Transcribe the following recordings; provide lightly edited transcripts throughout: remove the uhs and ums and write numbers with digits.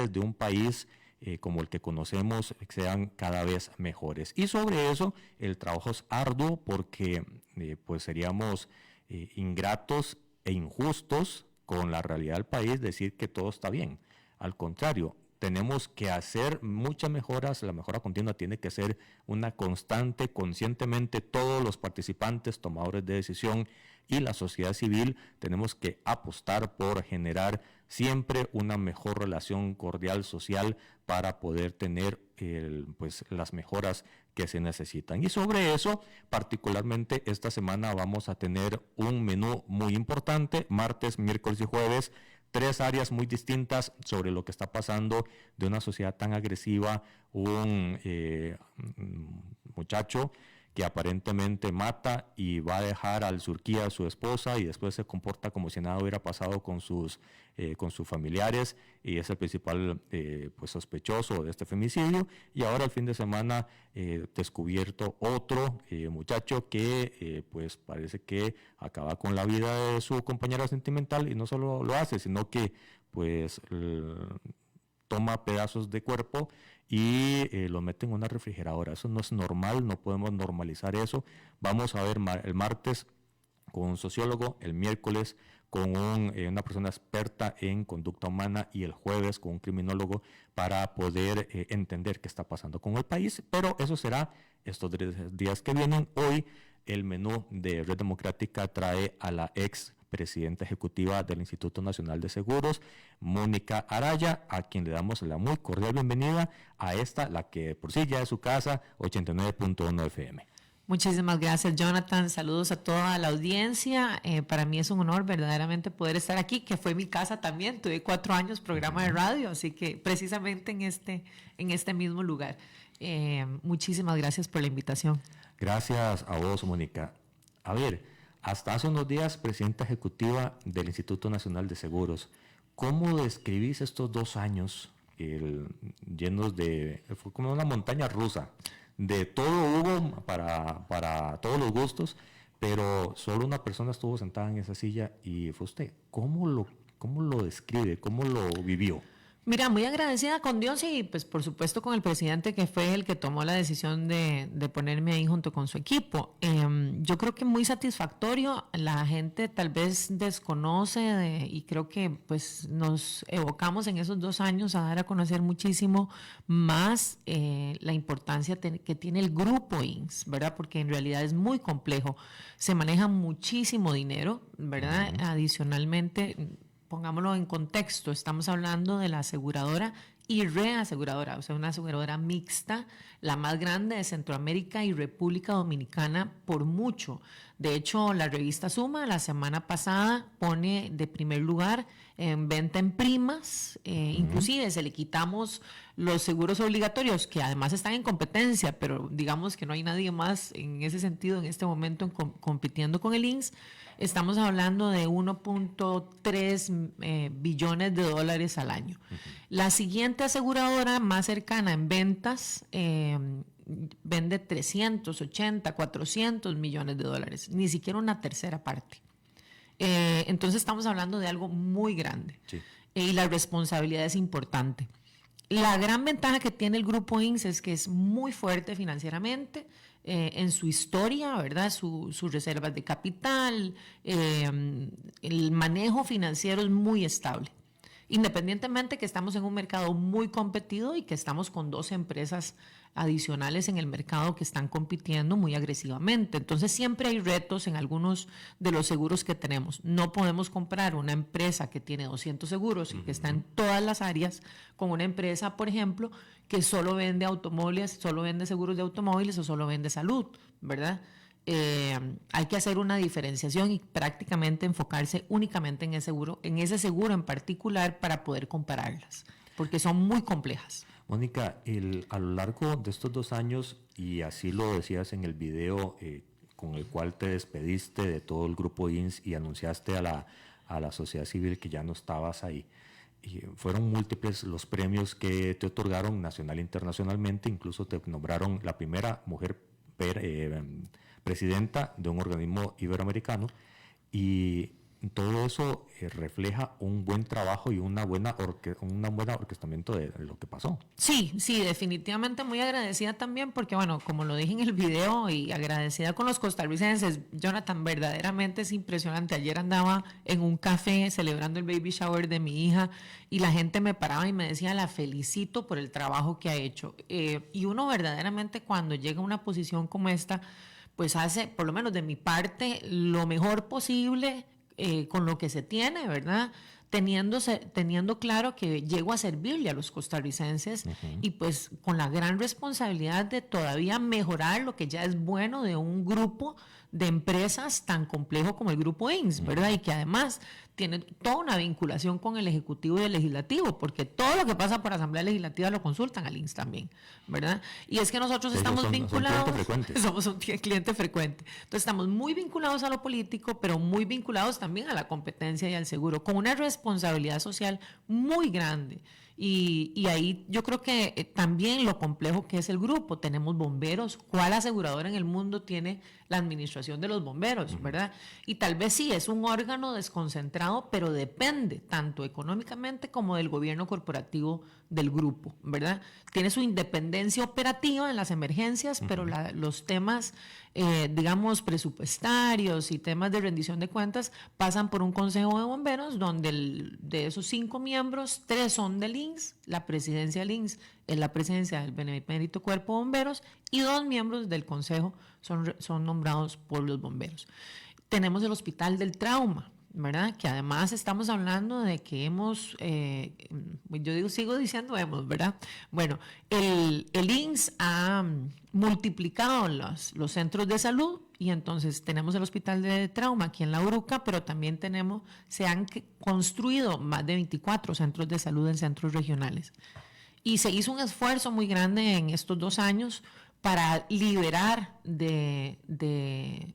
estándares de un país como el que conocemos sean cada vez mejores. Y sobre eso el trabajo es arduo porque pues seríamos ingratos e injustos con la realidad del país decir que todo está bien. Al contrario, tenemos que hacer muchas mejoras. La mejora continua tiene que ser una constante, conscientemente todos los participantes, tomadores de decisión y la sociedad civil tenemos que apostar por generar siempre una mejor relación cordial social para poder tener pues, las mejoras que se necesitan. Y sobre eso, particularmente esta semana vamos a tener un menú muy importante, martes, miércoles y jueves, 3 áreas muy distintas sobre lo que está pasando de una sociedad tan agresiva, un muchacho que aparentemente mata y va a dejar al surquía a su esposa y después se comporta como si nada hubiera pasado con sus familiares y es el principal pues sospechoso de este femicidio. Y ahora el fin de semana descubierto otro muchacho que pues parece que acaba con la vida de su compañera sentimental y no solo lo hace, sino que pues toma pedazos de cuerpo y lo mete en una refrigeradora. Eso no es normal, no podemos normalizar eso. Vamos a ver el martes con un sociólogo, el miércoles con una persona experta en conducta humana y el jueves con un criminólogo para poder entender qué está pasando con el país, pero eso será estos 3 días que vienen. Hoy el menú de Red Democrática trae a la ex presidenta ejecutiva del Instituto Nacional de Seguros, Mónica Araya, a quien le damos la muy cordial bienvenida a esta, la que por sí ya es su casa, 89.1 FM. Muchísimas gracias, Jonathan. Saludos a toda la audiencia. Para mí es un honor verdaderamente poder estar aquí, que fue mi casa también. Tuve 4 años programa de radio, así que precisamente en este mismo lugar. Muchísimas gracias por la invitación. Gracias a vos, Mónica. A ver, hasta hace unos días, presidenta ejecutiva del Instituto Nacional de Seguros. ¿Cómo describís estos 2 años llenos de... Fue como una montaña rusa? De todo hubo para todos los gustos, pero solo una persona estuvo sentada en esa silla y fue usted. ¿Cómo lo describe? ¿Cómo lo vivió? Mira, muy agradecida con Dios y pues por supuesto con el presidente que fue el que tomó la decisión de ponerme ahí junto con su equipo. Yo creo que muy satisfactorio. La gente tal vez desconoce y creo que pues nos evocamos en esos 2 años a dar a conocer muchísimo más la importancia que tiene el grupo INS, ¿verdad? Porque en realidad es muy complejo. Se maneja muchísimo dinero, ¿verdad? Adicionalmente, pongámoslo en contexto, estamos hablando de la aseguradora y reaseguradora, o sea, una aseguradora mixta, la más grande de Centroamérica y República Dominicana por mucho. De hecho, la revista Suma la semana pasada pone de primer lugar en venta en primas, inclusive se le quitamos los seguros obligatorios, que además están en competencia, pero digamos que no hay nadie más en ese sentido en este momento compitiendo con el INS. Estamos hablando de 1.3 billones de dólares al año. La siguiente aseguradora más cercana en ventas vende 380, 400 millones de dólares, ni siquiera una tercera parte. Entonces estamos hablando de algo muy grande. Sí. Y la responsabilidad es importante. La gran ventaja que tiene el grupo INS es que es muy fuerte financieramente en su historia, ¿verdad? Sus reservas de capital, el manejo financiero es muy estable. Independientemente que estamos en un mercado muy competido y que estamos con 2 empresas adicionales en el mercado que están compitiendo muy agresivamente. Entonces siempre hay retos en algunos de los seguros que tenemos. No podemos comprar una empresa que tiene 200 seguros y que está en todas las áreas con una empresa, por ejemplo, que solo vende automóviles, solo vende seguros de automóviles o solo vende salud, ¿verdad? Hay que hacer una diferenciación y prácticamente enfocarse únicamente en ese seguro en particular para poder compararlas, porque son muy complejas. Mónica, a lo largo de estos 2 años, y así lo decías en el video con el cual te despediste de todo el grupo INS y anunciaste a la sociedad civil que ya no estabas ahí, y fueron múltiples los premios que te otorgaron nacional e internacionalmente, incluso te nombraron la primera mujer presidenta de un organismo iberoamericano, y todo eso refleja un buen trabajo y un buen orquestamiento de lo que pasó. Sí, sí, definitivamente muy agradecida también porque, bueno, como lo dije en el video, y agradecida con los costarricenses. Jonathan, verdaderamente es impresionante. Ayer andaba en un café celebrando el baby shower de mi hija y la gente me paraba y me decía, la felicito por el trabajo que ha hecho. Y uno verdaderamente cuando llega a una posición como esta, pues hace, por lo menos de mi parte, lo mejor posible con lo que se tiene, ¿verdad? Teniendo claro que llego a servirle a los costarricenses y pues con la gran responsabilidad de todavía mejorar lo que ya es bueno de un grupo de empresas tan complejo como el Grupo INS, ¿verdad? Y que además tiene toda una vinculación con el Ejecutivo y el Legislativo, porque todo lo que pasa por Asamblea Legislativa lo consultan al INS también, ¿verdad? Y es que nosotros estamos vinculados, somos un cliente frecuente, entonces estamos muy vinculados a lo político, pero muy vinculados también a la competencia y al seguro, con una responsabilidad social muy grande. Y ahí yo creo que también lo complejo que es el grupo. Tenemos bomberos. ¿Cuál aseguradora en el mundo tiene la administración de los bomberos, verdad? Y tal vez sí, es un órgano desconcentrado, pero depende tanto económicamente como del gobierno corporativo del grupo, ¿verdad? Tiene su independencia operativa en las emergencias, pero los temas, digamos, presupuestarios y temas de rendición de cuentas pasan por un consejo de bomberos donde de esos 5 miembros, 3 son del INS, la presidencia del INS es la presidencia del Benemérito Cuerpo de Bomberos y 2 miembros del consejo son nombrados por los bomberos. Tenemos el Hospital del Trauma, ¿verdad? Que además estamos hablando de que sigo diciendo ¿verdad? Bueno, el INS ha multiplicado los centros de salud y entonces tenemos el Hospital de Trauma aquí en La Uruca, pero también se han construido más de 24 centros de salud en centros regionales. Y se hizo un esfuerzo muy grande en estos 2 años para liberar de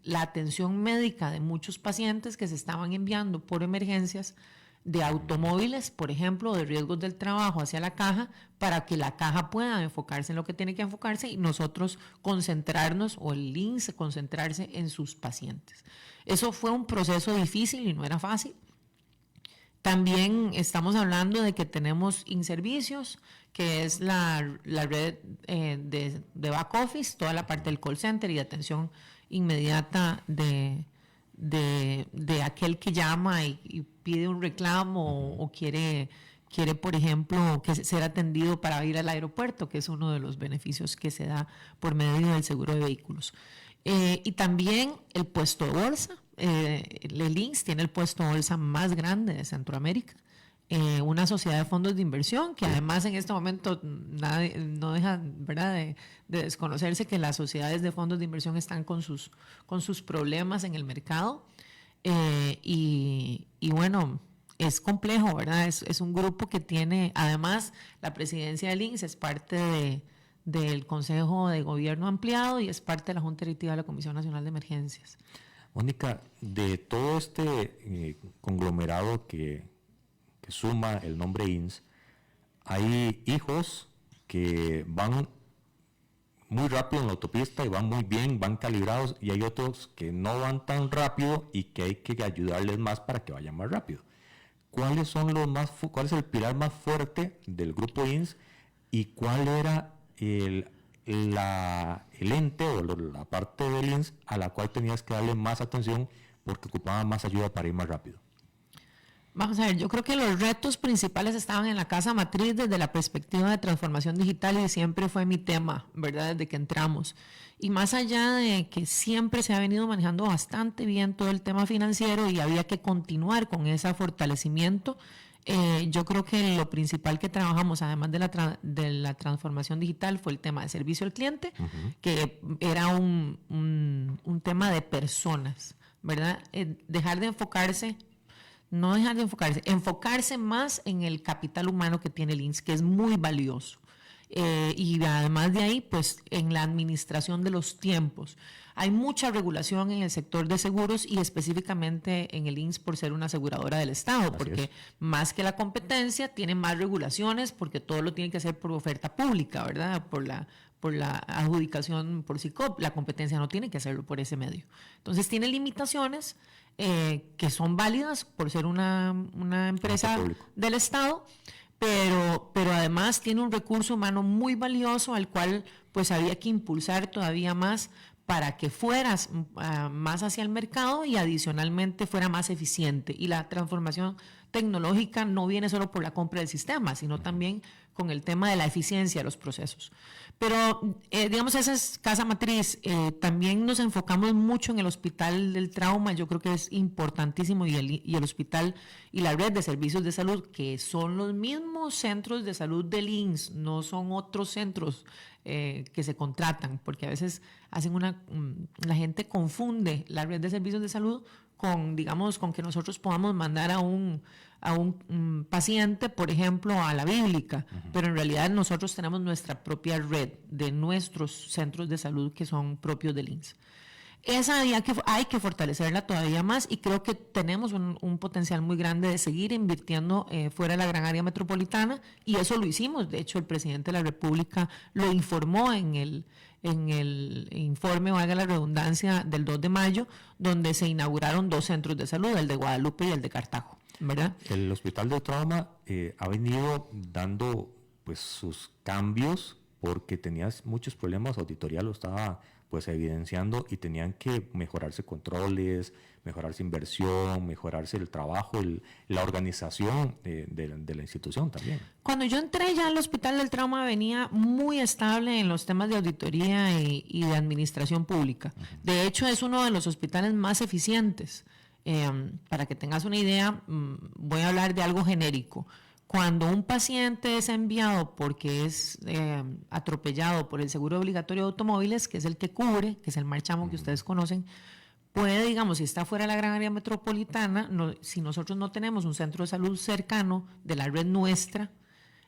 la atención médica de muchos pacientes que se estaban enviando por emergencias de automóviles, por ejemplo, de riesgos del trabajo hacia la caja, para que la caja pueda enfocarse en lo que tiene que enfocarse y nosotros concentrarnos, o el INS concentrarse en sus pacientes. Eso fue un proceso difícil y no era fácil. También estamos hablando de que tenemos InServicios, que es la red de back office, toda la parte del call center y de atención inmediata de aquel que llama y pide un reclamo o quiere, por ejemplo, ser atendido para ir al aeropuerto, que es uno de los beneficios que se da por medio del seguro de vehículos. Y también el puesto de bolsa. El INS tiene el puesto de bolsa más grande de Centroamérica, una sociedad de fondos de inversión que además en este momento no deja, ¿verdad?, de desconocerse que las sociedades de fondos de inversión están con sus problemas en el mercado, y bueno, es complejo, ¿verdad? Es un grupo que tiene, además la presidencia del INS es parte del Consejo de Gobierno Ampliado y es parte de la Junta Directiva de la Comisión Nacional de Emergencias. Mónica, de todo este conglomerado que suma el nombre INS, hay hijos que van muy rápido en la autopista y van muy bien, van calibrados, y hay otros que no van tan rápido y que hay que ayudarles más para que vayan más rápido. ¿Cuál es el pilar más fuerte del grupo INS y cuál era el ente o la parte del INS a la cual tenías que darle más atención porque ocupaba más ayuda para ir más rápido? Vamos a ver, yo creo que los retos principales estaban en la casa matriz desde la perspectiva de transformación digital y siempre fue mi tema, ¿verdad?, desde que entramos. Y más allá de que siempre se ha venido manejando bastante bien todo el tema financiero y había que continuar con ese fortalecimiento, yo creo que lo principal que trabajamos, además de la transformación digital, fue el tema de servicio al cliente, que era un tema de personas, ¿verdad? Enfocarse más en el capital humano que tiene el INS, que es muy valioso. Y además de ahí, pues en la administración de los tiempos. Hay mucha regulación en el sector de seguros y específicamente en el INSS por ser una aseguradora del Estado, porque más que la competencia tiene más regulaciones porque todo lo tiene que hacer por oferta pública, ¿verdad? Por la adjudicación por SICOP. La competencia no tiene que hacerlo por ese medio. Entonces tiene limitaciones que son válidas por ser una empresa del Estado, pero además tiene un recurso humano muy valioso al cual pues había que impulsar todavía más para que fueras más hacia el mercado y adicionalmente fuera más eficiente. Y la transformación tecnológica no viene solo por la compra del sistema, sino también con el tema de la eficiencia de los procesos. Pero, digamos, esa es casa matriz. También nos enfocamos mucho en el Hospital del Trauma. Yo creo que es importantísimo y el hospital y la red de servicios de salud, que son los mismos centros de salud del INSS, no son otros centros que se contratan, porque a veces la gente confunde la red de servicios de salud con, digamos, con que nosotros podamos mandar a un paciente, por ejemplo, a la Bíblica, pero en realidad nosotros tenemos nuestra propia red de nuestros centros de salud que son propios del INSS. Esa hay que fortalecerla todavía más y creo que tenemos un potencial muy grande de seguir invirtiendo fuera de la gran área metropolitana y eso lo hicimos. De hecho, el presidente de la República lo informó en el informe, valga la redundancia, del 2 de mayo, donde se inauguraron 2 centros de salud, el de Guadalupe y el de Cartago, ¿verdad? El Hospital de Trauma ha venido dando pues sus cambios porque tenías muchos problemas, auditoría lo estaba pues evidenciando y tenían que mejorarse controles, mejorarse inversión, mejorarse el trabajo, la organización de la institución también. Cuando yo entré ya al Hospital del Trauma venía muy estable en los temas de auditoría y de administración pública. De hecho, es uno de los hospitales más eficientes. Para que tengas una idea, voy a hablar de algo genérico. Cuando un paciente es enviado porque es atropellado por el seguro obligatorio de automóviles, que es el que cubre, que es el marchamo que ustedes conocen, puede, digamos, si está fuera de la gran área metropolitana, si nosotros no tenemos un centro de salud cercano de la red nuestra,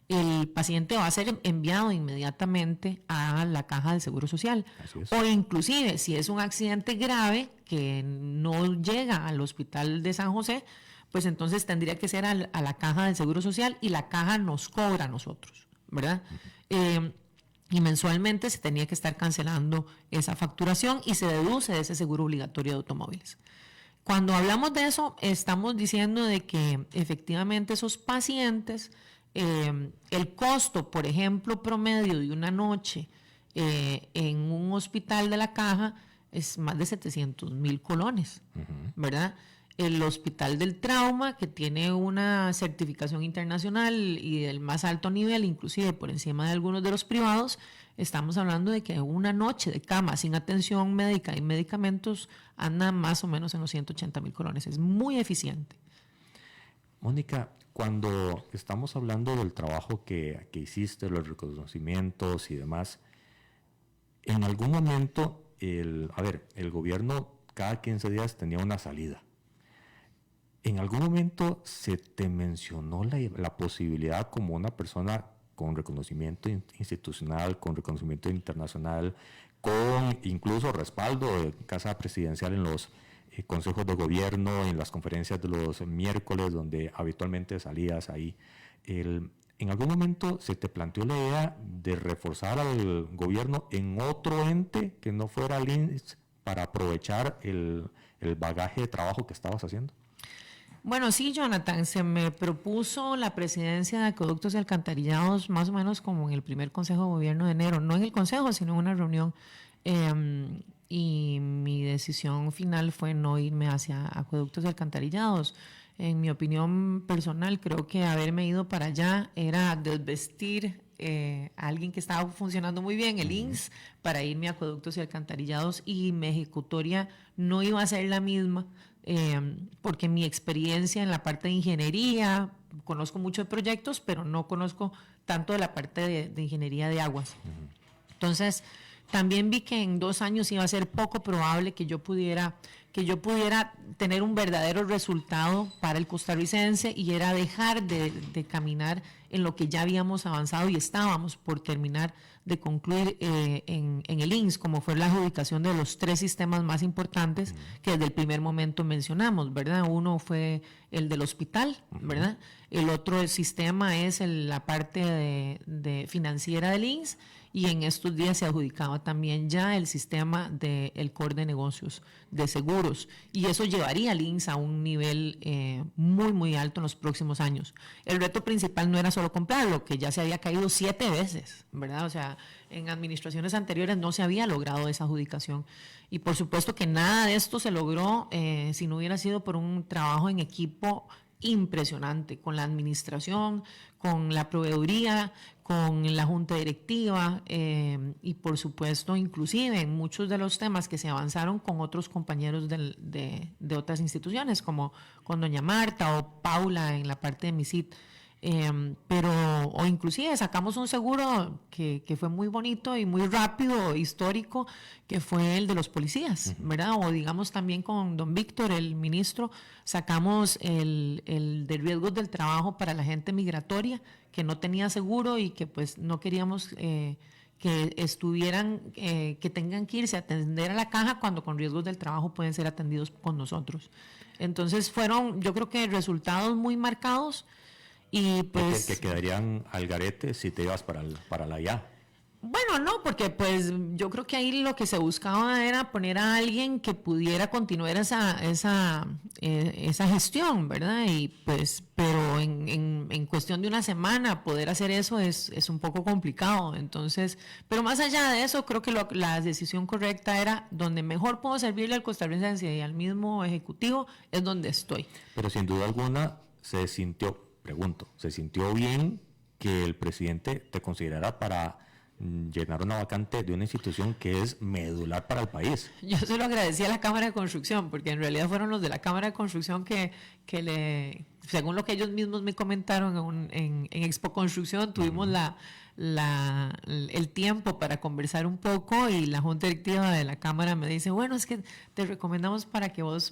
el paciente va a ser enviado inmediatamente a la caja de Seguro Social. O inclusive, si es un accidente grave que no llega al hospital de San José, pues entonces tendría que ser a la caja del Seguro Social y la caja nos cobra a nosotros, ¿verdad? Y mensualmente se tenía que estar cancelando esa facturación y se deduce de ese seguro obligatorio de automóviles. Cuando hablamos de eso, estamos diciendo de que efectivamente esos pacientes, el costo, por ejemplo, promedio de una noche en un hospital de la caja es más de 700,000 colones, ¿verdad? El Hospital del Trauma, que tiene una certificación internacional y del más alto nivel, inclusive por encima de algunos de los privados, estamos hablando de que una noche de cama sin atención médica y medicamentos anda más o menos en los 180,000 colones. Es muy eficiente. Mónica, cuando estamos hablando del trabajo que hiciste, los reconocimientos y demás, en algún momento, el gobierno cada 15 días tenía una salida. ¿En algún momento se te mencionó la posibilidad como una persona con reconocimiento institucional, con reconocimiento internacional, con incluso respaldo de Casa Presidencial en los consejos de gobierno, en las conferencias de los miércoles donde habitualmente salías ahí? ¿En algún momento se te planteó la idea de reforzar al gobierno en otro ente que no fuera el INSS para aprovechar el bagaje de trabajo que estabas haciendo? Bueno, sí, Jonathan, se me propuso la presidencia de Acueductos y Alcantarillados más o menos como en el primer Consejo de Gobierno de enero, no en el Consejo, sino en una reunión, y mi decisión final fue no irme hacia Acueductos y Alcantarillados. En mi opinión personal, creo que haberme ido para allá era desvestir a alguien que estaba funcionando muy bien, el INSS, para irme a Acueductos y Alcantarillados, y mi ejecutoria no iba a ser la misma. Porque mi experiencia en la parte de ingeniería, conozco mucho de proyectos, pero no conozco tanto de la parte de ingeniería de aguas. Entonces, también vi que en 2 años iba a ser poco probable que yo pudiera tener un verdadero resultado para el costarricense, y era dejar de caminar en lo que ya habíamos avanzado y estábamos por terminar de concluir en el INSS, como fue la adjudicación de los 3 sistemas más importantes que desde el primer momento mencionamos, ¿verdad? Uno fue el del hospital, ¿verdad? El otro sistema es la parte de financiera del INSS, y en estos días se adjudicaba también ya el sistema del core de negocios de seguros, y eso llevaría al INSS a un nivel muy, muy alto en los próximos años. El reto principal no era solo comprarlo, que ya se había caído 7 veces, ¿verdad? O sea, en administraciones anteriores no se había logrado esa adjudicación, y por supuesto que nada de esto se logró si no hubiera sido por un trabajo en equipo impresionante con la administración, con la proveeduría, con la junta directiva y por supuesto inclusive en muchos de los temas que se avanzaron con otros compañeros de otras instituciones, como con doña Marta o Paula en la parte de MISIT. O inclusive sacamos un seguro que fue muy bonito y muy rápido, histórico, que fue el de los policías, ¿verdad? O digamos también con don Víctor, el ministro, sacamos el de riesgos del trabajo para la gente migratoria que no tenía seguro y que pues no queríamos que estuvieran, que tengan que irse a atender a la caja cuando con riesgos del trabajo pueden ser atendidos con nosotros. Entonces fueron, yo creo que resultados muy marcados. Y pues que quedarían al garete si te ibas para la IA. Bueno, no, porque pues yo creo que ahí lo que se buscaba era poner a alguien que pudiera continuar esa gestión, ¿verdad? Y pues, pero en cuestión de una semana poder hacer eso es un poco complicado. Entonces, pero más allá de eso, creo que la decisión correcta era donde mejor puedo servirle al costarricense y al mismo ejecutivo es donde estoy. Pero sin duda alguna se sintió bien que el presidente te considerara para llenar una vacante de una institución que es medular para el país. Yo se lo agradecí a la Cámara de Construcción, porque en realidad fueron los de la Cámara de Construcción que según lo que ellos mismos me comentaron en Expo Construcción, tuvimos el tiempo para conversar un poco, y la Junta Directiva de la Cámara me dice, bueno, es que te recomendamos para que vos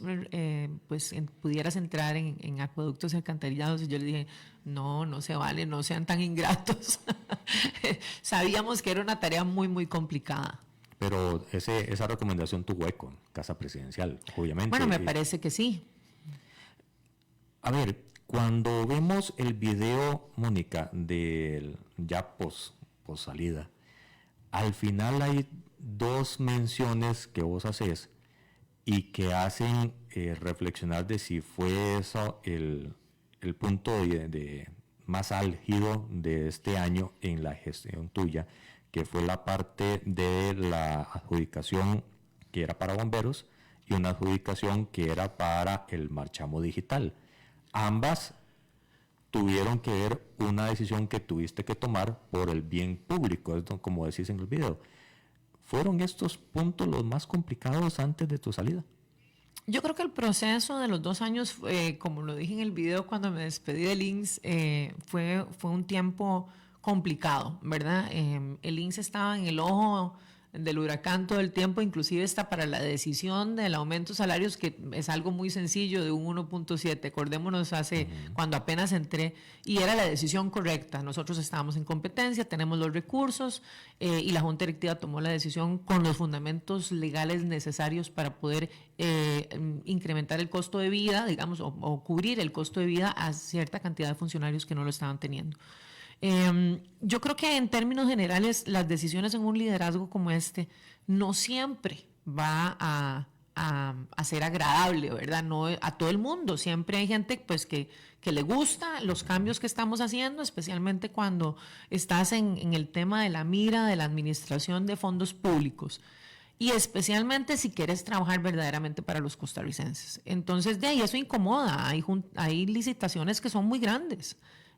pudieras entrar en acueductos y alcantarillados, y yo le dije, no se vale, no sean tan ingratos. Sabíamos que era una tarea muy, muy complicada. Pero esa recomendación tuvo eco en Casa Presidencial, obviamente. Bueno, me parece que sí. A ver, cuando vemos el video, Mónica, del ya post salida, al final hay 2 menciones que vos haces y que hacen reflexionar de si fue eso el punto de más álgido de este año en la gestión tuya, que fue la parte de la adjudicación que era para bomberos y una adjudicación que era para el marchamo digital. Ambas tuvieron que ver una decisión que tuviste que tomar por el bien público, como decís en el video. ¿Fueron estos puntos los más complicados antes de tu salida? Yo creo que el proceso de los 2 años, como lo dije en el video cuando me despedí del INSS, fue un tiempo complicado, ¿verdad? El INSS estaba en el ojo del huracán todo el tiempo, inclusive está para la decisión del aumento de salarios, que es algo muy sencillo, de un 1.7, acordémonos cuando apenas entré, y era la decisión correcta. Nosotros estábamos en competencia, tenemos los recursos, y la Junta Directiva tomó la decisión con los fundamentos legales necesarios para poder incrementar el costo de vida, digamos, o cubrir el costo de vida a cierta cantidad de funcionarios que no lo estaban teniendo. Yo creo que en términos generales las decisiones en un liderazgo como este no siempre va a ser agradable, ¿verdad? No a todo el mundo. Siempre hay gente pues que le gusta los cambios que estamos haciendo, especialmente cuando estás en el tema de la mira de la administración de fondos públicos, y especialmente si quieres trabajar verdaderamente para los costarricenses. Entonces, de ahí eso incomoda. Hay licitaciones que son muy grandes.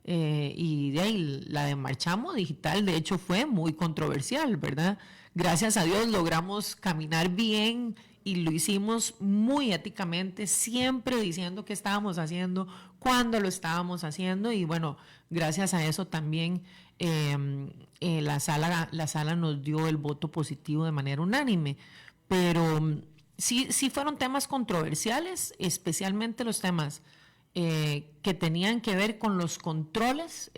Y de ahí la de Marchamo Digital, de hecho, fue muy controversial, ¿verdad? Gracias a Dios logramos caminar bien y lo hicimos muy éticamente, siempre diciendo qué estábamos haciendo, cuándo lo estábamos haciendo, y bueno, gracias a eso también la sala nos dio el voto positivo de manera unánime, pero sí fueron temas controversiales, especialmente los temas que tenían que ver con los controles,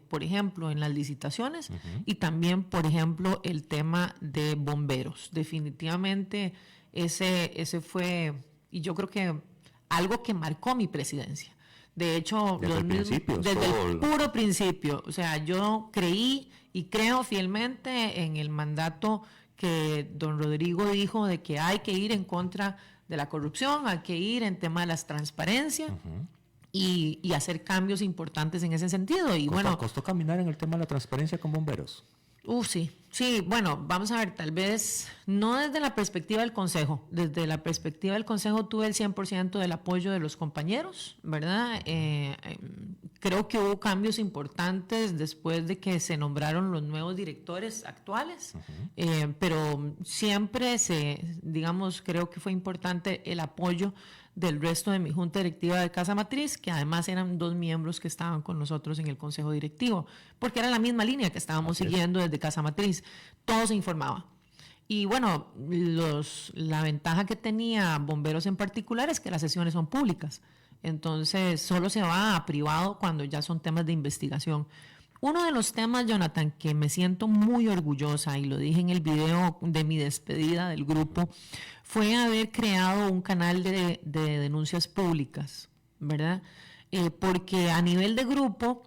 por ejemplo, en las licitaciones, y también, por ejemplo, el tema de bomberos. Definitivamente ese fue, y yo creo que algo que marcó mi presidencia. De hecho, desde el puro principio, o sea, yo creí y creo fielmente en el mandato que don Rodrigo dijo de que hay que ir en contra de la corrupción, hay que ir en tema de la transparencia. Y hacer cambios importantes en ese sentido. Y ¿Costó caminar en el tema de la transparencia con bomberos? Sí, bueno, vamos a ver, tal vez no desde la perspectiva del Consejo. Desde la perspectiva del Consejo tuve el 100% del apoyo de los compañeros, ¿verdad? Creo que hubo cambios importantes después de que se nombraron los nuevos directores actuales, pero siempre creo que fue importante el apoyo del resto de mi junta directiva de Casa Matriz, que además eran 2 miembros que estaban con nosotros en el consejo directivo, porque era la misma línea que estábamos siguiendo desde Casa Matriz. Todo se informaba. Y bueno, la ventaja que tenía Bomberos en particular es que las sesiones son públicas. Entonces, solo se va a privado cuando ya son temas de investigación. Uno de los temas, Jonathan, que me siento muy orgullosa, y lo dije en el video de mi despedida del grupo, fue haber creado un canal de denuncias públicas, ¿verdad? Porque a nivel de grupo,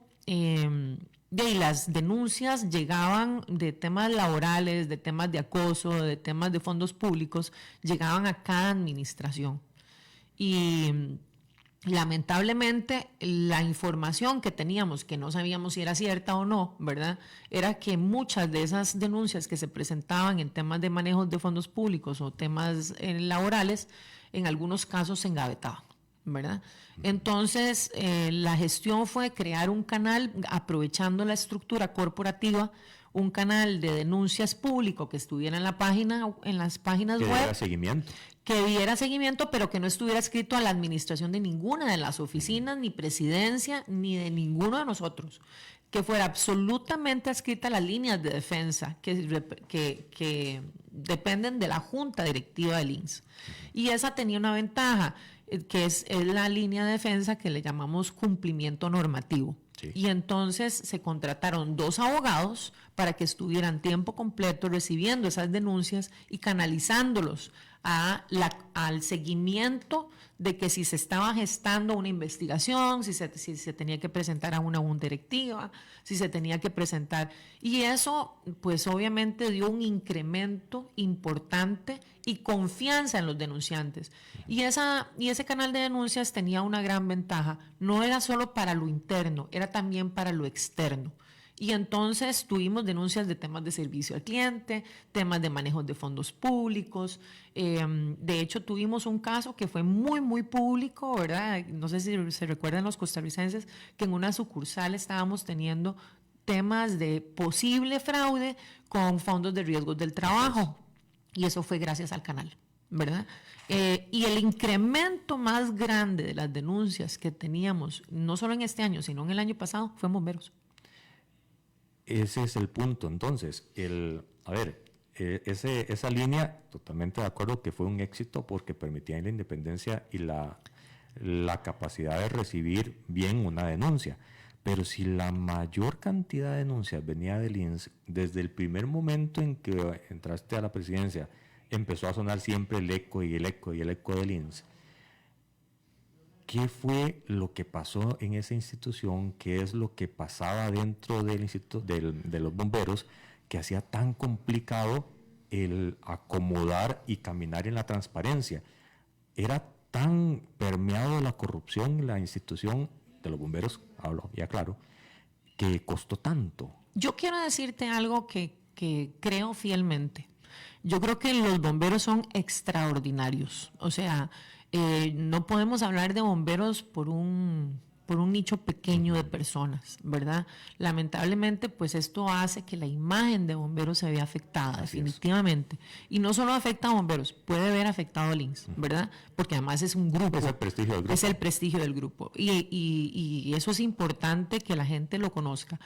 las denuncias llegaban de temas laborales, de temas de acoso, de temas de fondos públicos, llegaban a cada administración. Y lamentablemente la información que teníamos, que no sabíamos si era cierta o no, ¿verdad? Era que muchas de esas denuncias que se presentaban en temas de manejo de fondos públicos o temas laborales, en algunos casos se engavetaban, ¿verdad? Entonces, la gestión fue crear un canal aprovechando la estructura corporativa, un canal de denuncias público que estuviera en las páginas web. Que diera seguimiento, pero que no estuviera escrito a la administración de ninguna de las oficinas, ni presidencia, ni de ninguno de nosotros. Que fuera absolutamente escrita las líneas de defensa que dependen de la junta directiva del INS. Y esa tenía una ventaja, que es la línea de defensa que le llamamos cumplimiento normativo. Sí. Y entonces se contrataron 2 abogados para que estuvieran tiempo completo recibiendo esas denuncias y canalizándolos al seguimiento de que si se estaba gestando una investigación, si se tenía que presentar a una junta directiva, si se tenía que presentar. Y eso, pues obviamente dio un incremento importante y confianza en los denunciantes. Y ese canal de denuncias tenía una gran ventaja. No era solo para lo interno, era también para lo externo. Y entonces tuvimos denuncias de temas de servicio al cliente, temas de manejo de fondos públicos. De hecho, tuvimos un caso que fue muy, muy público, ¿verdad? No sé si se recuerdan los costarricenses, que en una sucursal estábamos teniendo temas de posible fraude con fondos de riesgos del trabajo. Y eso fue gracias al canal, ¿verdad? Y el incremento más grande de las denuncias que teníamos, no solo en este año, sino en el año pasado, fue en bomberos. Ese es el punto. Entonces, esa línea, totalmente de acuerdo que fue un éxito porque permitía la independencia y la capacidad de recibir bien una denuncia. Pero si la mayor cantidad de denuncias venía del INS, desde el primer momento en que entraste a la presidencia, empezó a sonar siempre el eco y el eco y el eco del INS. ¿Qué fue lo que pasó en esa institución? ¿Qué es lo que pasaba dentro del instituto de los bomberos que hacía tan complicado el acomodar y caminar en la transparencia? Era tan permeado la corrupción en la institución de los bomberos, hablo ya claro, que costó tanto. Yo quiero decirte algo que creo fielmente. Yo creo que los bomberos son extraordinarios. O sea, no podemos hablar de bomberos por un nicho pequeño de personas, ¿verdad? Lamentablemente, pues esto hace que la imagen de bomberos se vea afectada, definitivamente. Y no solo afecta a bomberos, puede haber afectado al INS, ¿verdad? Porque además es un grupo. Es el prestigio del grupo. Es el prestigio del grupo. Y eso es importante que la gente lo conozca.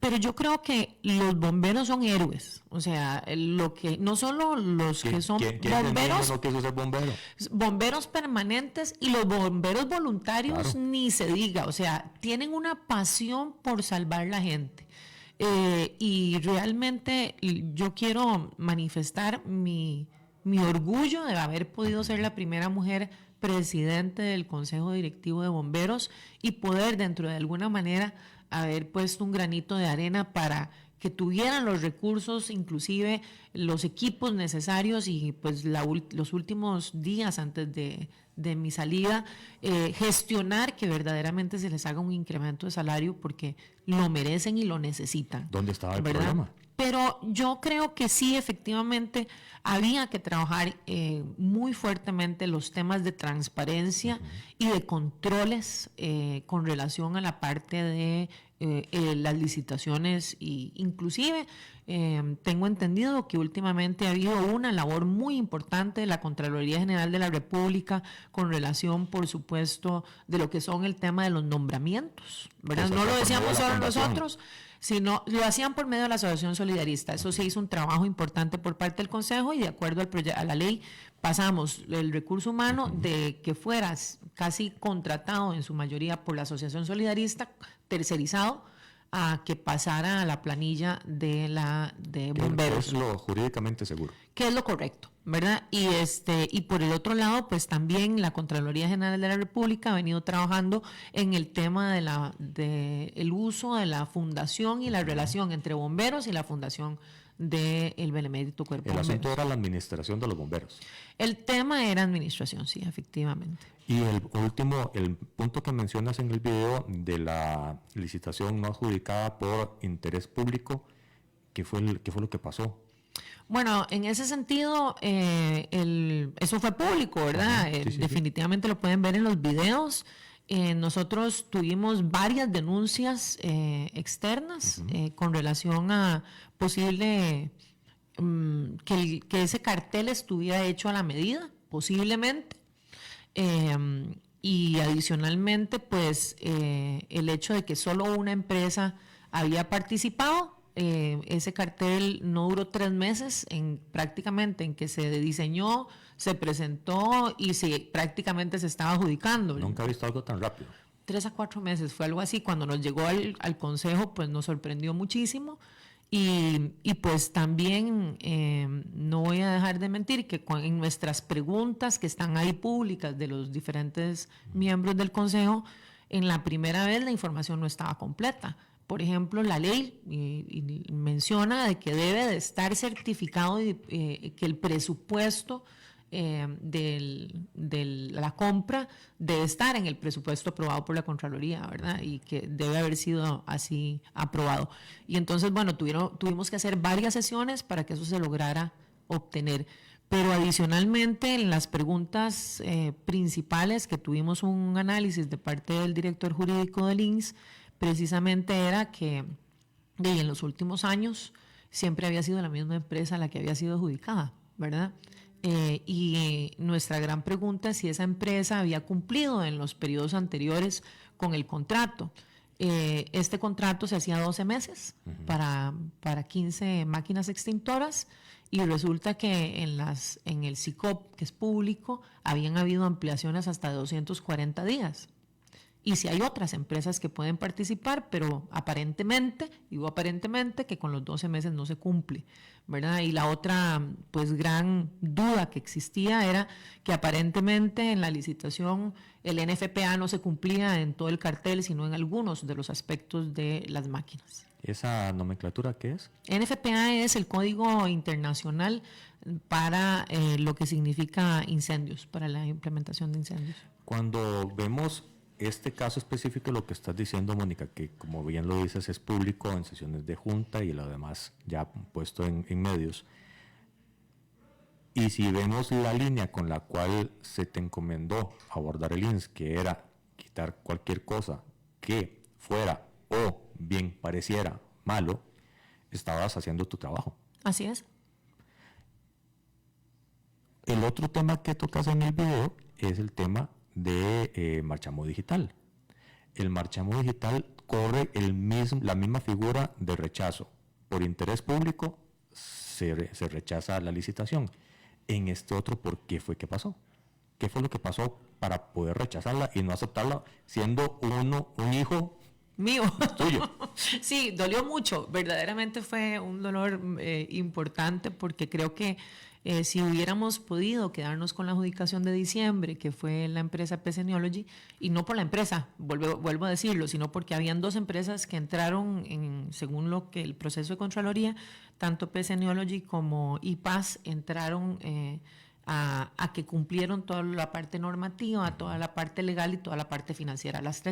Pero yo creo que los bomberos son héroes, o sea, lo que no solo los que son bomberos, lo que es ser bombero? Bomberos permanentes y los bomberos voluntarios, Claro. ni se diga, o sea, tienen una pasión por salvar la gente. Y realmente yo quiero manifestar mi orgullo de haber podido ser la primera mujer presidente del Consejo Directivo de Bomberos y poder dentro de alguna manera haber puesto un granito de arena para que tuvieran los recursos, inclusive los equipos necesarios y pues los últimos días antes de mi salida, gestionar que verdaderamente se les haga un incremento de salario porque lo merecen y lo necesitan. ¿Dónde estaba el ¿verdad? problema? Pero yo creo que sí, efectivamente, había que trabajar muy fuertemente los temas de transparencia y de controles con relación a la parte de las licitaciones y inclusive tengo entendido que últimamente ha habido una labor muy importante de la Contraloría General de la República con relación, por supuesto, de lo que son el tema de los nombramientos, ¿verdad? No lo decíamos solo nosotros, sino lo hacían por medio de la Asociación Solidarista. Eso se hizo un trabajo importante por parte del Consejo y de acuerdo a la ley pasamos el recurso humano de que fueras casi contratado en su mayoría por la Asociación Solidarista, tercerizado, a que pasara a la planilla de bomberos. Que es lo jurídicamente seguro. Que es lo correcto, ¿verdad? Y por el otro lado, pues también la Contraloría General de la República ha venido trabajando en el tema de el uso de la fundación y la relación entre bomberos y la fundación del Benemérito Cuerpo de Bomberos. El asunto era la administración de los bomberos. El tema era administración, sí, efectivamente. Y el punto que mencionas en el video de la licitación no adjudicada por interés público, ¿qué fue lo que pasó? Bueno, en ese sentido, eso fue público, ¿verdad? Sí. Definitivamente lo pueden ver en los videos. Nosotros tuvimos varias denuncias externas con relación a posible que ese cartel estuviera hecho a la medida, posiblemente. Y adicionalmente, pues, el hecho de que solo una empresa había participado. Ese cartel no duró 3 meses prácticamente en que se diseñó, se presentó y prácticamente se estaba adjudicando. Nunca he visto algo tan rápido. 3 a 4 meses, fue algo así. Cuando nos llegó al Consejo, pues nos sorprendió muchísimo. Y pues también no voy a dejar de mentir que en nuestras preguntas que están ahí públicas de los diferentes miembros del Consejo, en la primera vez la información no estaba completa. Por ejemplo, la ley menciona de que debe de estar certificado que el presupuesto de la compra debe estar en el presupuesto aprobado por la Contraloría, ¿verdad? Y que debe haber sido así aprobado. Y entonces, bueno, tuvimos que hacer varias sesiones para que eso se lograra obtener. Pero adicionalmente, en las preguntas principales que tuvimos un análisis de parte del director jurídico del INS, precisamente era que en los últimos años siempre había sido la misma empresa la que había sido adjudicada, ¿verdad? Y nuestra gran pregunta es si esa empresa había cumplido en los periodos anteriores con el contrato. Este contrato se hacía 12 meses para 15 máquinas extintoras y resulta que en el SICOP, que es público, habían habido ampliaciones hasta de 240 días. Y si hay otras empresas que pueden participar, pero aparentemente, que con los 12 meses no se cumple, ¿verdad? Y la otra, pues, gran duda que existía era que aparentemente en la licitación el NFPA no se cumplía en todo el cartel, sino en algunos de los aspectos de las máquinas. ¿Esa nomenclatura qué es? NFPA es el Código Internacional para lo que significa incendios, para la implementación de incendios. Cuando vemos este caso específico, lo que estás diciendo, Mónica, que como bien lo dices, es público en sesiones de junta y lo demás ya puesto en medios. Y si vemos la línea con la cual se te encomendó abordar el INS, que era quitar cualquier cosa que fuera o bien pareciera malo, estabas haciendo tu trabajo. Así es. El otro tema que tocas en el video es el tema de marchamo digital. El marchamo digital, corre la misma figura de rechazo. Por interés público se rechaza la licitación. En este otro, ¿por qué fue que pasó? ¿Qué fue lo que pasó para poder rechazarla y no aceptarla siendo un hijo mío? Tuyo. Sí, dolió mucho. Verdaderamente fue un dolor importante porque creo que si hubiéramos podido quedarnos con la adjudicación de diciembre, que fue la empresa PCNology, y no por la empresa, vuelvo a decirlo, sino porque habían dos empresas que entraron según lo que el proceso de Contraloría, tanto PCNology como IPAS entraron a que cumplieron toda la parte normativa, toda la parte legal y toda la parte financiera. Las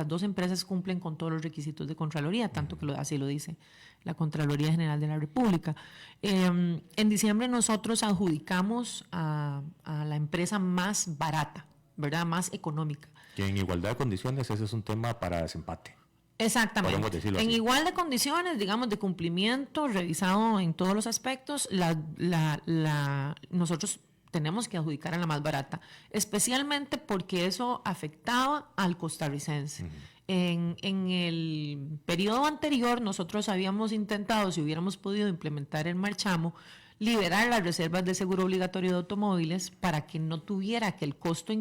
dos empresas cumplen con todos los requisitos de Contraloría, tanto que así lo dice la Contraloría General de la República. En diciembre nosotros adjudicamos a la empresa más barata, ¿verdad? Más económica. Que en igualdad de condiciones ese es un tema para desempate. Exactamente. En igual de condiciones, digamos, de cumplimiento, revisado en todos los aspectos, nosotros tenemos que adjudicar a la más barata, especialmente porque eso afectaba al costarricense. En el periodo anterior nosotros habíamos intentado, si hubiéramos podido implementar el marchamo, liberar las reservas de seguro obligatorio de automóviles para que no tuviera que el costo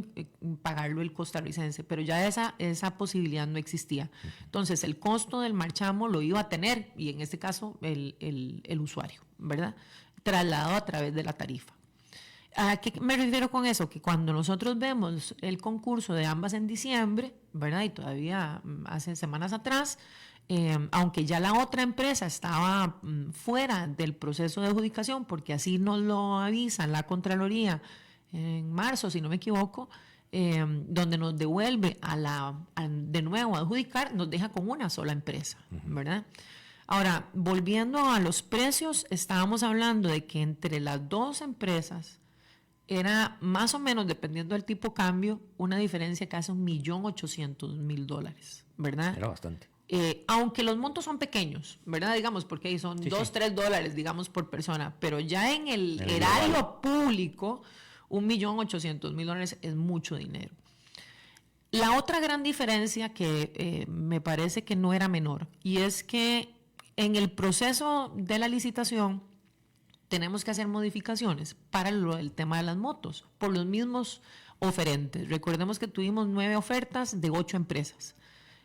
pagarlo el costarricense, pero ya esa posibilidad no existía. Entonces el costo del marchamo lo iba a tener, y en este caso el usuario, ¿verdad? Trasladado a través de la tarifa. ¿A qué me refiero con eso? Que cuando nosotros vemos el concurso de ambas en diciembre, ¿verdad? Y todavía hace semanas atrás, aunque ya la otra empresa estaba fuera del proceso de adjudicación, porque así nos lo avisa la Contraloría en marzo, si no me equivoco, donde nos devuelve de nuevo a adjudicar, nos deja con una sola empresa, ¿verdad? Ahora, volviendo a los precios, estábamos hablando de que entre las dos empresas era más o menos, dependiendo del tipo de cambio, una diferencia casi $1.800.000, ¿verdad? Era bastante. Aunque los montos son pequeños, ¿verdad? Digamos, porque ahí son $2-3, digamos, por persona, pero ya en el erario público, $1.800.000 es mucho dinero. La otra gran diferencia que me parece que no era menor, y es que en el proceso de la licitación tenemos que hacer modificaciones para el tema de las motos, por los mismos oferentes. Recordemos que tuvimos 9 ofertas de 8 empresas.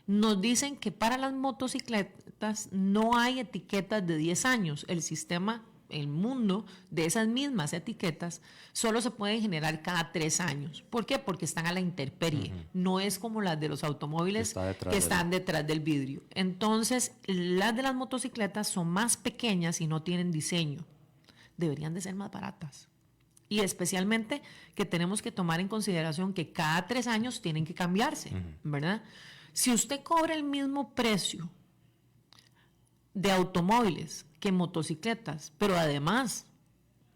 Nos dicen que para las motocicletas no hay etiquetas de 10 años. El sistema, el mundo de esas mismas etiquetas solo se pueden generar cada 3 años. ¿Por qué? Porque están a la intemperie. No es como las de los automóviles que están detrás del vidrio. Entonces, las de las motocicletas son más pequeñas y no tienen diseño. Deberían de ser más baratas. Y especialmente que tenemos que tomar en consideración que cada 3 años tienen que cambiarse, ¿verdad? Si usted cobra el mismo precio de automóviles que motocicletas, pero además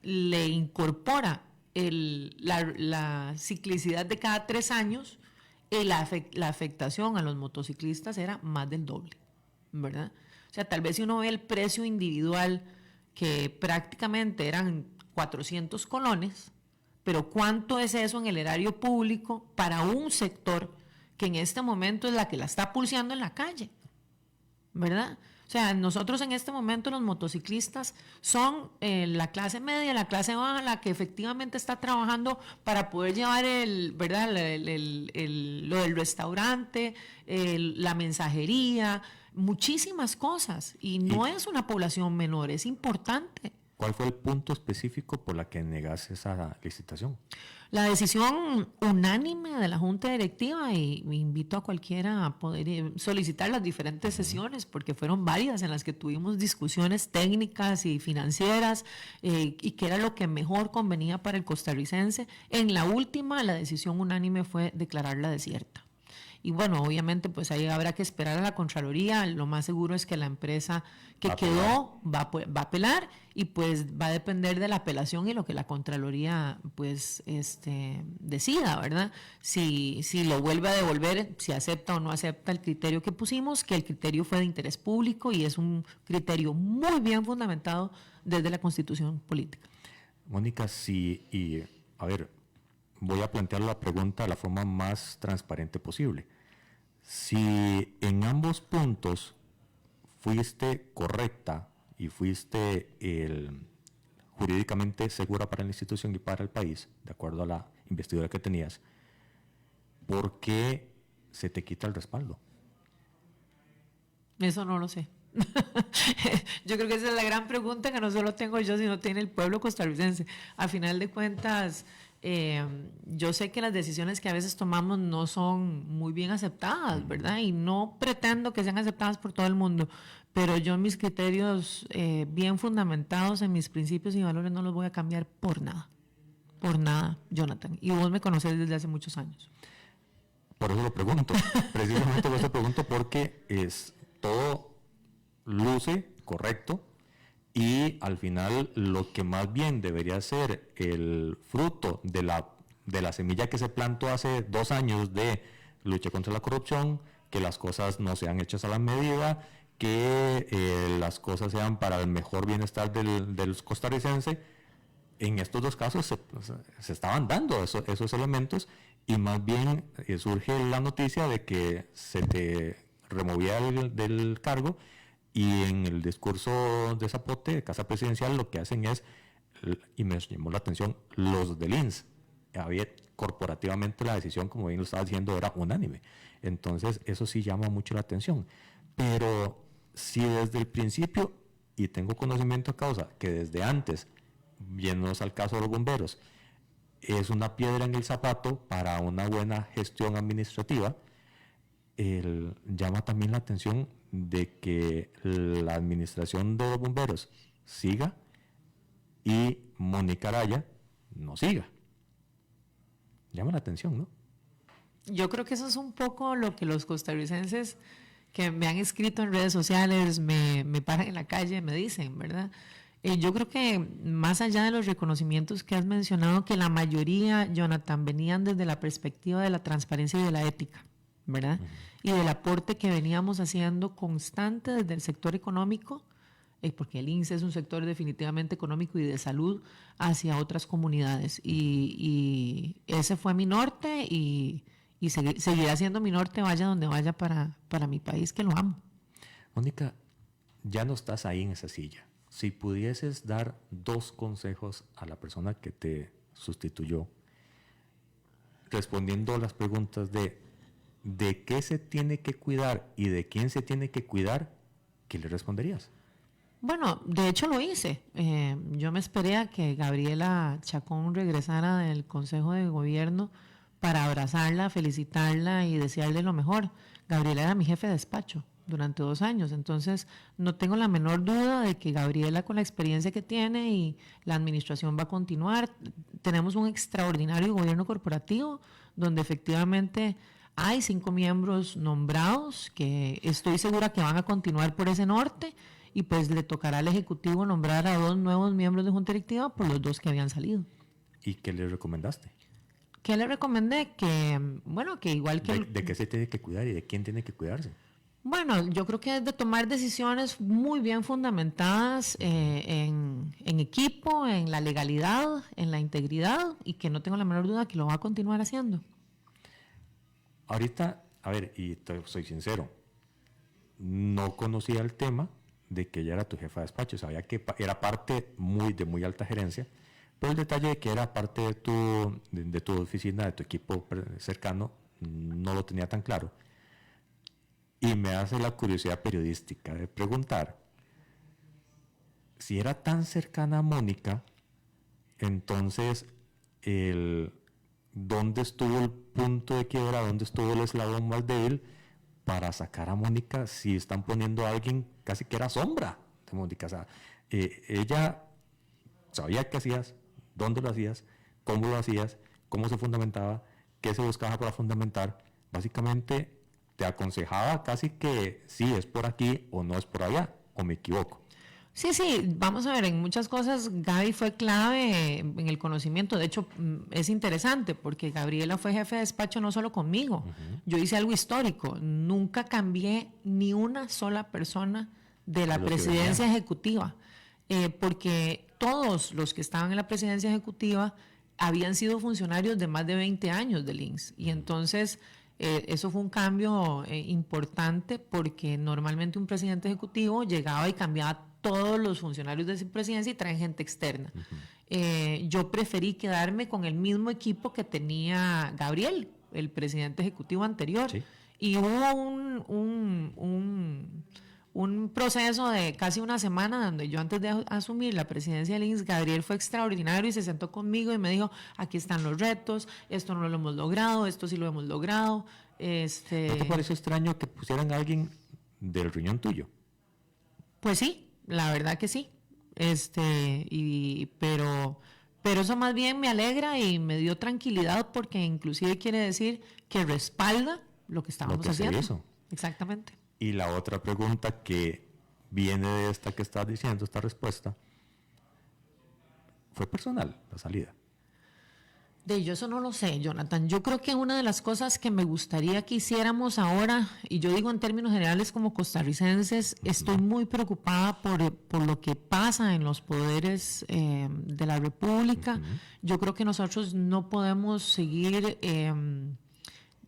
le incorpora la ciclicidad de cada 3 años, la afectación a los motociclistas era más del doble, ¿verdad? O sea, tal vez si uno ve el precio individual, que prácticamente eran 400 colones, pero ¿cuánto es eso en el erario público para un sector que en este momento es la que la está pulseando en la calle? ¿Verdad? O sea, nosotros en este momento los motociclistas son la clase media, la clase baja, la que efectivamente está trabajando para poder llevar ¿verdad? Lo del restaurante, la mensajería, muchísimas cosas, y no es una población menor, es importante. ¿Cuál fue el punto específico por la que negaste esa licitación? La decisión unánime de la Junta Directiva, y me invito a cualquiera a poder solicitar las diferentes sesiones, porque fueron varias en las que tuvimos discusiones técnicas y financieras, y que era lo que mejor convenía para el costarricense. En la última, la decisión unánime fue declararla desierta. Y bueno, obviamente pues ahí habrá que esperar a la Contraloría. Lo más seguro es que la empresa que quedó va a apelar, y pues va a depender de la apelación y lo que la Contraloría pues decida, ¿verdad? Si lo vuelve a devolver, si acepta o no acepta el criterio que pusimos, que el criterio fue de interés público y es un criterio muy bien fundamentado desde la Constitución política. Mónica, voy a plantear la pregunta de la forma más transparente posible. Si en ambos puntos fuiste correcta y fuiste jurídicamente segura para la institución y para el país, de acuerdo a la investidura que tenías, ¿por qué se te quita el respaldo? Eso no lo sé. Yo creo que esa es la gran pregunta que no solo tengo yo, sino tiene el pueblo costarricense. A final de cuentas, yo sé que las decisiones que a veces tomamos no son muy bien aceptadas, ¿verdad? Y no pretendo que sean aceptadas por todo el mundo, pero yo mis criterios bien fundamentados en mis principios y valores no los voy a cambiar por nada, Jonathan. Y vos me conocés desde hace muchos años. Por eso lo pregunto, precisamente por eso lo pregunto, porque todo luce correcto y al final lo que más bien debería ser el fruto de la semilla que se plantó hace 2 años de lucha contra la corrupción, que las cosas no sean hechas a la medida, que las cosas sean para el mejor bienestar del costarricense. En estos 2 casos se estaban dando esos elementos y más bien surge la noticia de que se te removía del cargo y en el discurso de Zapote, de Casa Presidencial, lo que hacen es, y me llamó la atención, los del INS. Había corporativamente la decisión, como bien lo estaba diciendo, era unánime. Entonces eso sí llama mucho la atención. Pero si desde el principio, y tengo conocimiento a causa, que desde antes, yéndonos al caso de los bomberos, es una piedra en el zapato para una buena gestión administrativa, llama también la atención de que la administración de los bomberos siga y Mónica Araya no siga. Llama la atención, ¿no? Yo creo que eso es un poco lo que los costarricenses que me han escrito en redes sociales, me paran en la calle, me dicen, ¿verdad? Yo creo que más allá de los reconocimientos que has mencionado, que la mayoría, Jonathan, venían desde la perspectiva de la transparencia y de la ética, ¿verdad? Y del aporte que veníamos haciendo constante desde el sector económico, porque el INSS es un sector definitivamente económico y de salud hacia otras comunidades. Y ese fue mi norte y seguirá siendo mi norte, vaya donde vaya para mi país, que lo amo. Mónica, ya no estás ahí en esa silla. Si pudieses dar 2 consejos a la persona que te sustituyó, respondiendo a las preguntas de qué se tiene que cuidar y de quién se tiene que cuidar, ¿qué le responderías? Bueno, de hecho lo hice. Yo me esperé a que Gabriela Chacón regresara del Consejo de Gobierno para abrazarla, felicitarla y desearle lo mejor. Gabriela era mi jefe de despacho durante 2 años, entonces no tengo la menor duda de que Gabriela, con la experiencia que tiene y la administración, va a continuar. Tenemos un extraordinario gobierno corporativo donde efectivamente hay 5 miembros nombrados que estoy segura que van a continuar por ese norte, y pues le tocará al Ejecutivo nombrar a 2 nuevos miembros de Junta Directiva por los 2 que habían salido. ¿Y qué le recomendaste? ¿Qué le recomendé? Que, bueno, que igual que... ¿De qué se tiene que cuidar y de quién tiene que cuidarse? Bueno, yo creo que es de tomar decisiones muy bien fundamentadas en equipo, en la legalidad, en la integridad, y que no tengo la menor duda que lo va a continuar haciendo. Ahorita, a ver, y soy sincero, no conocía el tema de que ella era tu jefa de despacho, sabía que era parte de muy alta gerencia, pero el detalle de que era parte de tu oficina, de tu equipo cercano, no lo tenía tan claro. Y me hace la curiosidad periodística de preguntar, si era tan cercana a Mónica, entonces, ¿dónde estuvo el punto de quiebra? ¿Dónde estuvo el eslabón más débil para sacar a Mónica si están poniendo a alguien casi que era sombra de Mónica? O sea, ella sabía qué hacías, dónde lo hacías, cómo lo hacías, cómo se fundamentaba, qué se buscaba para fundamentar. Básicamente te aconsejaba casi que sí, es por aquí o no es por allá, o me equivoco. Sí, vamos a ver, en muchas cosas Gaby fue clave en el conocimiento. De hecho, es interesante porque Gabriela fue jefe de despacho no solo conmigo. Yo hice algo histórico. Nunca cambié ni una sola persona de la presidencia ejecutiva, porque todos los que estaban en la presidencia ejecutiva habían sido funcionarios de más de 20 años del INSS. Y entonces Eso fue un cambio importante porque normalmente un presidente ejecutivo llegaba y cambiaba todos los funcionarios de su presidencia y traen gente externa. Yo preferí quedarme con el mismo equipo que tenía Gabriel, el presidente ejecutivo anterior. Sí. Y hubo un proceso de casi una semana donde yo antes de asumir la presidencia del INSS, Gabriel fue extraordinario y se sentó conmigo y me dijo, aquí están los retos, esto no lo hemos logrado, esto sí lo hemos logrado. ¿No te parece extraño que pusieran a alguien del riñón tuyo? Pues sí, la verdad que sí. Pero eso más bien me alegra y me dio tranquilidad porque inclusive quiere decir que respalda lo que estábamos haciendo. Hizo. Exactamente. Y la otra pregunta que viene de esta que estás diciendo, esta respuesta, ¿fue personal la salida? Yo eso no lo sé, Jonathan. Yo creo que una de las cosas que me gustaría que hiciéramos ahora, y yo digo en términos generales como costarricenses, estoy muy preocupada por lo que pasa en los poderes de la República. Yo creo que nosotros no podemos seguir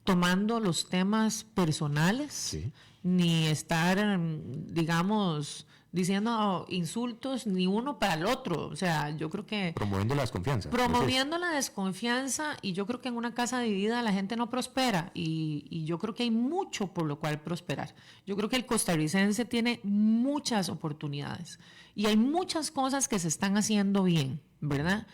tomando los temas personales, Sí. ni estar, digamos, diciendo insultos ni uno para el otro. O sea, yo creo que Promoviendo la desconfianza. promoviendo la desconfianza, y yo creo que en una casa dividida la gente no prospera, y yo creo que hay mucho por lo cual prosperar. Yo creo que el costarricense tiene muchas oportunidades y hay muchas cosas que se están haciendo bien, ¿verdad?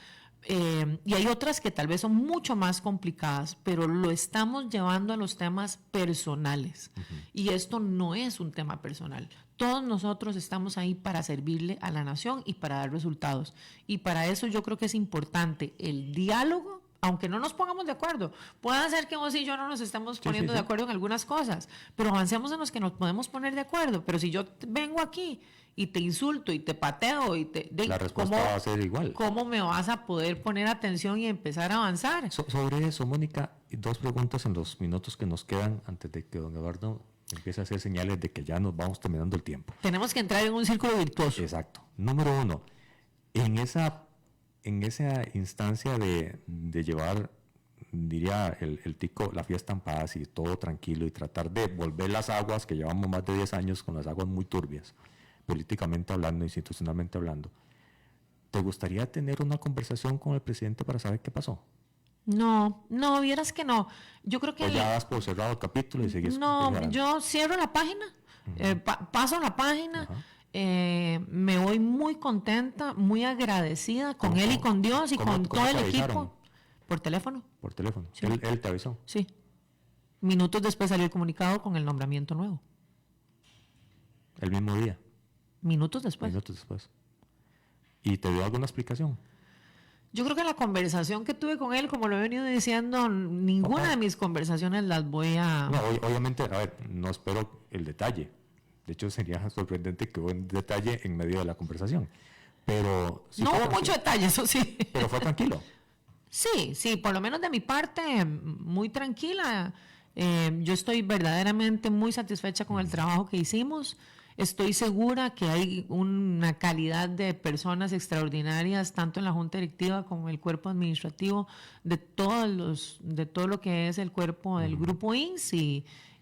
Y hay otras que tal vez son mucho más complicadas, pero lo estamos llevando a los temas personales. Y esto no es un tema personal. Todos nosotros estamos ahí para servirle a la nación y para dar resultados. Y para eso yo creo que es importante el diálogo, aunque no nos pongamos de acuerdo. Puede ser que vos y yo no nos estemos poniendo de acuerdo en algunas cosas, pero avancemos en los que nos podemos poner de acuerdo. Pero si yo vengo aquí y te insulto y te pateo la respuesta va a ser igual. ¿Cómo me vas a poder poner atención y empezar a avanzar? Sobre eso, Mónica, dos preguntas en los minutos que nos quedan antes de que don Eduardo empiece a hacer señales de que ya nos vamos terminando el tiempo. Tenemos que entrar en un círculo virtuoso. Exacto. Número uno, en esa instancia de llevar, diría el tico, la fiesta en paz y todo tranquilo y tratar de volver las aguas, que llevamos más de 10 años con las aguas muy turbias, políticamente hablando, institucionalmente hablando, ¿te gustaría tener una conversación con el presidente para saber qué pasó? No, vieras que no. Yo creo que... O ya das por cerrado el capítulo y seguís... No, yo cierro la página, paso la página, me voy muy contenta, muy agradecida con él y con Dios y con todo el equipo. ¿Por teléfono? Por teléfono. Sí. ¿Él te avisó? Sí. Minutos después salió el comunicado con el nombramiento nuevo. ¿El mismo día? Minutos después. ¿Y te dio alguna explicación? Yo creo que la conversación que tuve con él, como lo he venido diciendo, ninguna de mis conversaciones las voy a... No, obviamente, a ver, no espero el detalle. De hecho, sería sorprendente que hubo un detalle en medio de la conversación. Pero... Sí, no hubo mucho detalle, eso sí. Pero fue tranquilo. Sí, por lo menos de mi parte, muy tranquila. Yo estoy verdaderamente muy satisfecha con el trabajo que hicimos. Estoy segura que hay una calidad de personas extraordinarias, tanto en la Junta Directiva como en el cuerpo administrativo, de todo lo que es el cuerpo del Grupo INSS,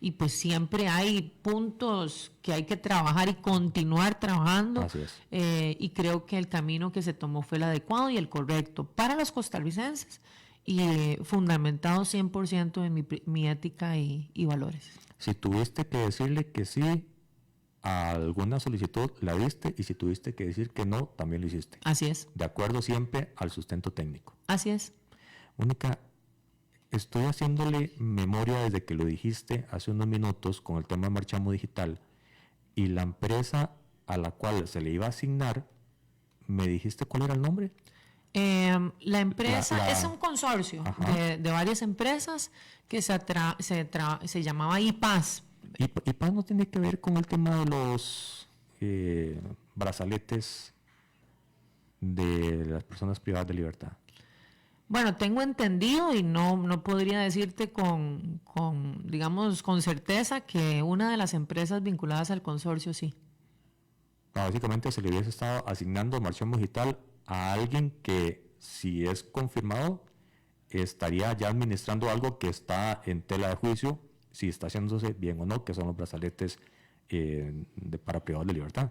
y pues siempre hay puntos que hay que trabajar y continuar trabajando. Así es. Y creo que el camino que se tomó fue el adecuado y el correcto para los costarricenses, y fundamentado 100% en mi ética y valores. Si tuviste que decirle que sí a alguna solicitud, la diste, y si tuviste que decir que no, también lo hiciste. Así es. De acuerdo siempre al sustento técnico. Así es. Mónica, estoy haciéndole memoria desde que lo dijiste hace unos minutos con el tema de Marchamo Digital, y la empresa a la cual se le iba a asignar, ¿me dijiste cuál era el nombre? La empresa es un consorcio de varias empresas que se llamaba IPAS. IPAS no tiene que ver con el tema de los brazaletes de las personas privadas de libertad. Bueno, tengo entendido, y no podría decirte con certeza, que una de las empresas vinculadas al consorcio sí. Básicamente se le hubiese estado asignando Marchamo Digital a alguien que, si es confirmado, estaría ya administrando algo que está en tela de juicio, si está haciéndose bien o no, que son los brazaletes para privados de libertad.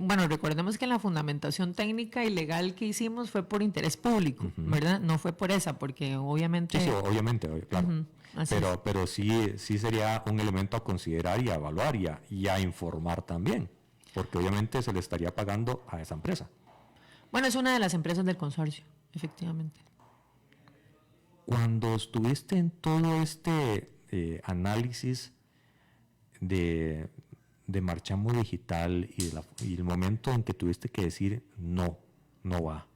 Bueno, recordemos que la fundamentación técnica y legal que hicimos fue por interés público, ¿verdad? No fue por esa, porque obviamente... Sí, obviamente, claro. Pero sí sería un elemento a considerar y a evaluar y a informar también, porque obviamente se le estaría pagando a esa empresa. Bueno, es una de las empresas del consorcio, efectivamente. Cuando estuviste en todo este análisis de Marchamo Digital y el momento en que tuviste que decir no va,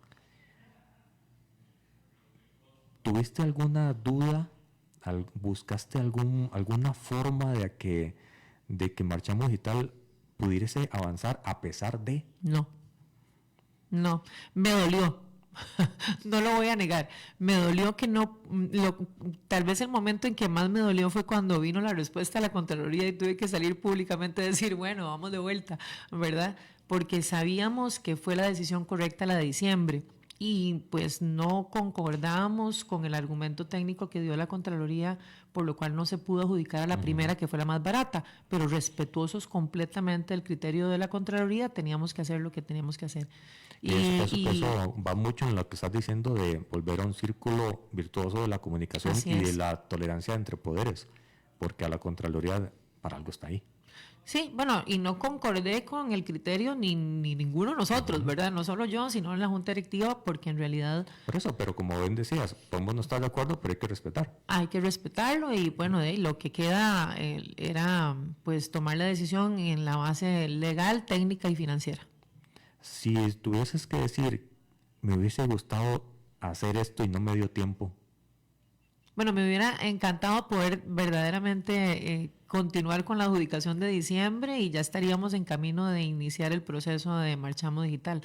¿tuviste alguna duda? ¿Buscaste alguna forma de que Marchamo Digital pudiese avanzar a pesar de? No, me dolió. No lo voy a negar, me dolió que no, tal vez el momento en que más me dolió fue cuando vino la respuesta a la Contraloría y tuve que salir públicamente a decir, bueno, vamos de vuelta, ¿verdad? Porque sabíamos que fue la decisión correcta la de diciembre y pues no concordábamos con el argumento técnico que dio la Contraloría, por lo cual no se pudo adjudicar a la primera, que fue la más barata, pero respetuosos completamente del criterio de la Contraloría, teníamos que hacer lo que teníamos que hacer. Eso va mucho en lo que estás diciendo de volver a un círculo virtuoso de la comunicación y de la tolerancia entre poderes, porque a la Contraloría para algo está ahí. Sí, bueno, y no concordé con el criterio ni ninguno de nosotros, ¿verdad? No solo yo, sino la Junta Directiva, porque en realidad... Por eso, pero como bien decías, podemos no estar de acuerdo, pero hay que respetar. Hay que respetarlo y bueno, lo que queda era pues tomar la decisión en la base legal, técnica y financiera. Si tuvieses que decir, me hubiese gustado hacer esto y no me dio tiempo. Bueno, me hubiera encantado poder verdaderamente continuar con la adjudicación de diciembre y ya estaríamos en camino de iniciar el proceso de Marchamo Digital.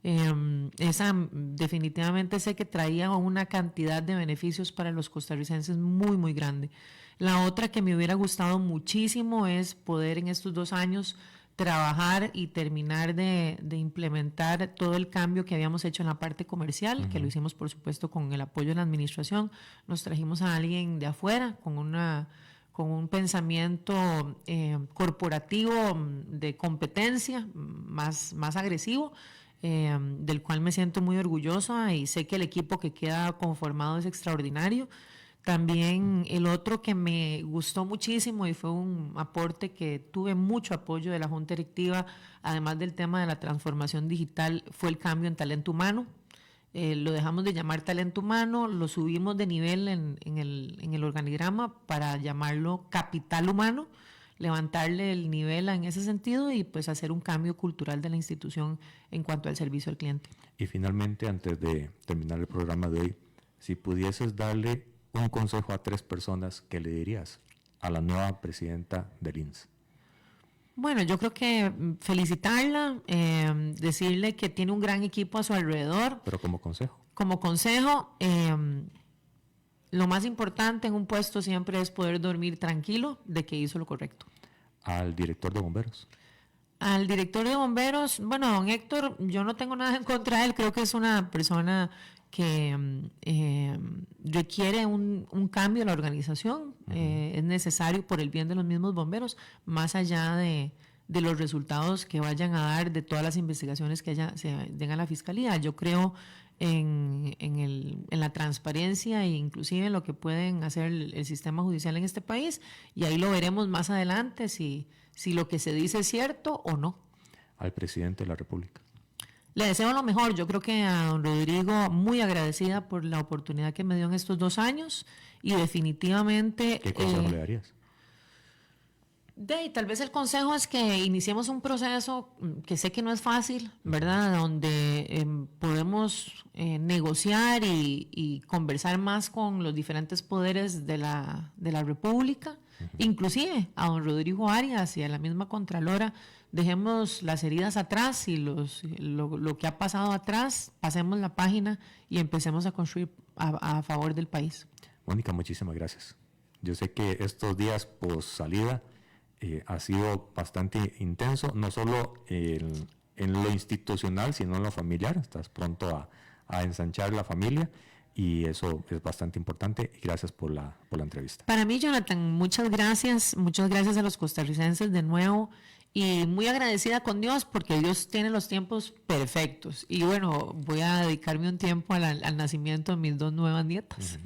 Esa definitivamente sé que traía una cantidad de beneficios para los costarricenses muy, muy grande. La otra que me hubiera gustado muchísimo es poder en estos 2 años trabajar y terminar de implementar todo el cambio que habíamos hecho en la parte comercial, que lo hicimos por supuesto con el apoyo de la administración. Nos trajimos a alguien de afuera con un pensamiento corporativo de competencia más agresivo, del cual me siento muy orgullosa y sé que el equipo que queda conformado es extraordinario. También el otro que me gustó muchísimo y fue un aporte que tuve mucho apoyo de la Junta Directiva, además del tema de la transformación digital, fue el cambio en talento humano. Lo dejamos de llamar talento humano, lo subimos de nivel en el organigrama para llamarlo capital humano, levantarle el nivel en ese sentido y pues hacer un cambio cultural de la institución en cuanto al servicio al cliente. Y finalmente, antes de terminar el programa de hoy, si pudieses darle un consejo a 3 personas, ¿qué le dirías a la nueva presidenta del INS? Bueno, yo creo que felicitarla, decirle que tiene un gran equipo a su alrededor. Pero como consejo. Como consejo, lo más importante en un puesto siempre es poder dormir tranquilo de que hizo lo correcto. Al director de bomberos. Al director de bomberos, bueno, don Héctor, yo no tengo nada en contra de él, creo que es una persona que requiere un cambio en la organización, es necesario por el bien de los mismos bomberos, más allá de los resultados que vayan a dar de todas las investigaciones que se den a la Fiscalía. Yo creo en la transparencia e inclusive en lo que pueden hacer el sistema judicial en este país, y ahí lo veremos más adelante si lo que se dice es cierto o no. Al presidente de la República. Le deseo lo mejor. Yo creo que a don Rodrigo muy agradecida por la oportunidad que me dio en estos 2 años y definitivamente... ¿Qué consejo le darías? Tal vez el consejo es que iniciemos un proceso que sé que no es fácil, ¿verdad? Donde podemos negociar y conversar más con los diferentes poderes de la República, inclusive a don Rodrigo Arias y a la misma Contralora. Dejemos las heridas atrás y lo que ha pasado atrás, pasemos la página y empecemos a construir a favor del país. Mónica, muchísimas gracias. Yo sé que estos días post salida ha sido bastante intenso, no solo en lo institucional, sino en lo familiar. Estás pronto a ensanchar la familia. y eso es bastante importante. Y gracias por la entrevista. Para mí, Jonathan, muchas gracias a los costarricenses de nuevo, y muy agradecida con Dios porque Dios tiene los tiempos perfectos. Y bueno, voy a dedicarme un tiempo al nacimiento de mis 2 nuevas nietas.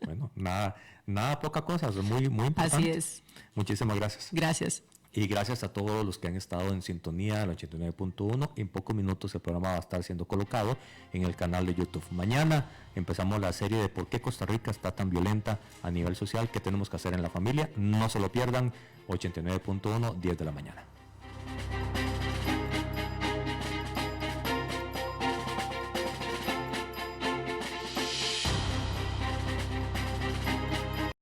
Bueno, nada poca cosa, es muy importante. Así es. Muchísimas gracias. Gracias. Y gracias a todos los que han estado en sintonía del 89.1. En pocos minutos el programa va a estar siendo colocado en el canal de YouTube. Mañana empezamos la serie de por qué Costa Rica está tan violenta a nivel social, qué tenemos que hacer en la familia. No se lo pierdan, 89.1, 10 de la mañana.